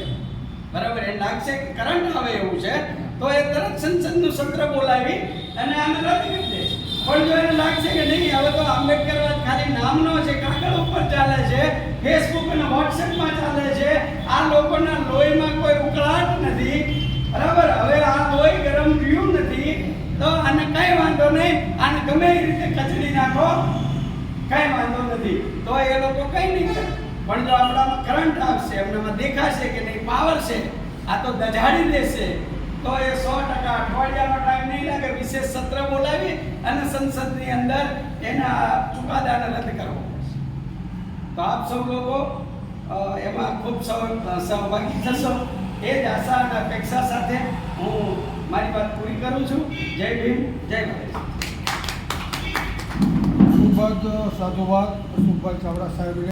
બરાબર. એ લાગશે કે કરંટ આવે એવું છે તો એ તરત સંસદનું સત્ર બોલાવી અને આને રદ કરી દે. પણ જો એને લાગશે કે નહીં હવે તો આંબેડકરવાદ ખાલી નામનો છે, કાગળ ઉપર ચાલે છે, ફેસબુક અને વોટ્સએપમાં ચાલે છે, આ લોકોના લોહીમાં કોઈ ઉકળાટ નથી, બરાબર, હવે આ લોહી ગરમ થયું નથી, તો આને કઈ વાંધો નહીં, આને ગમે એ રીતે કચડી નાખો, કઈ વાંધો નથી, તો એ લોકો કઈ નહીં કરે. પણ જો આપણામાં કરંટ આવશે, એમનામાં દેખાશે કે નહીં પાવર છે, આ તો દજાડી દેશે, તો એ 100% અઠવાડિયાનો ટાઈમ નહીં લાગે, વિશેષ સત્ર બોલાવી અને સંસદની અંદર એના ચુકાદાને રદ કરવો પડશે. તો આપ સૌ લોકો એમાં ખૂબ સહભાગી થશો, એ જ આશા અને અપેક્ષા સાથે હું મારી વાત પૂરી કરું છું. જય ભીમ, જય ભારત. ખૂબ જ સાધુવાદ અશોકભાઈ ચાવડા સાહેબને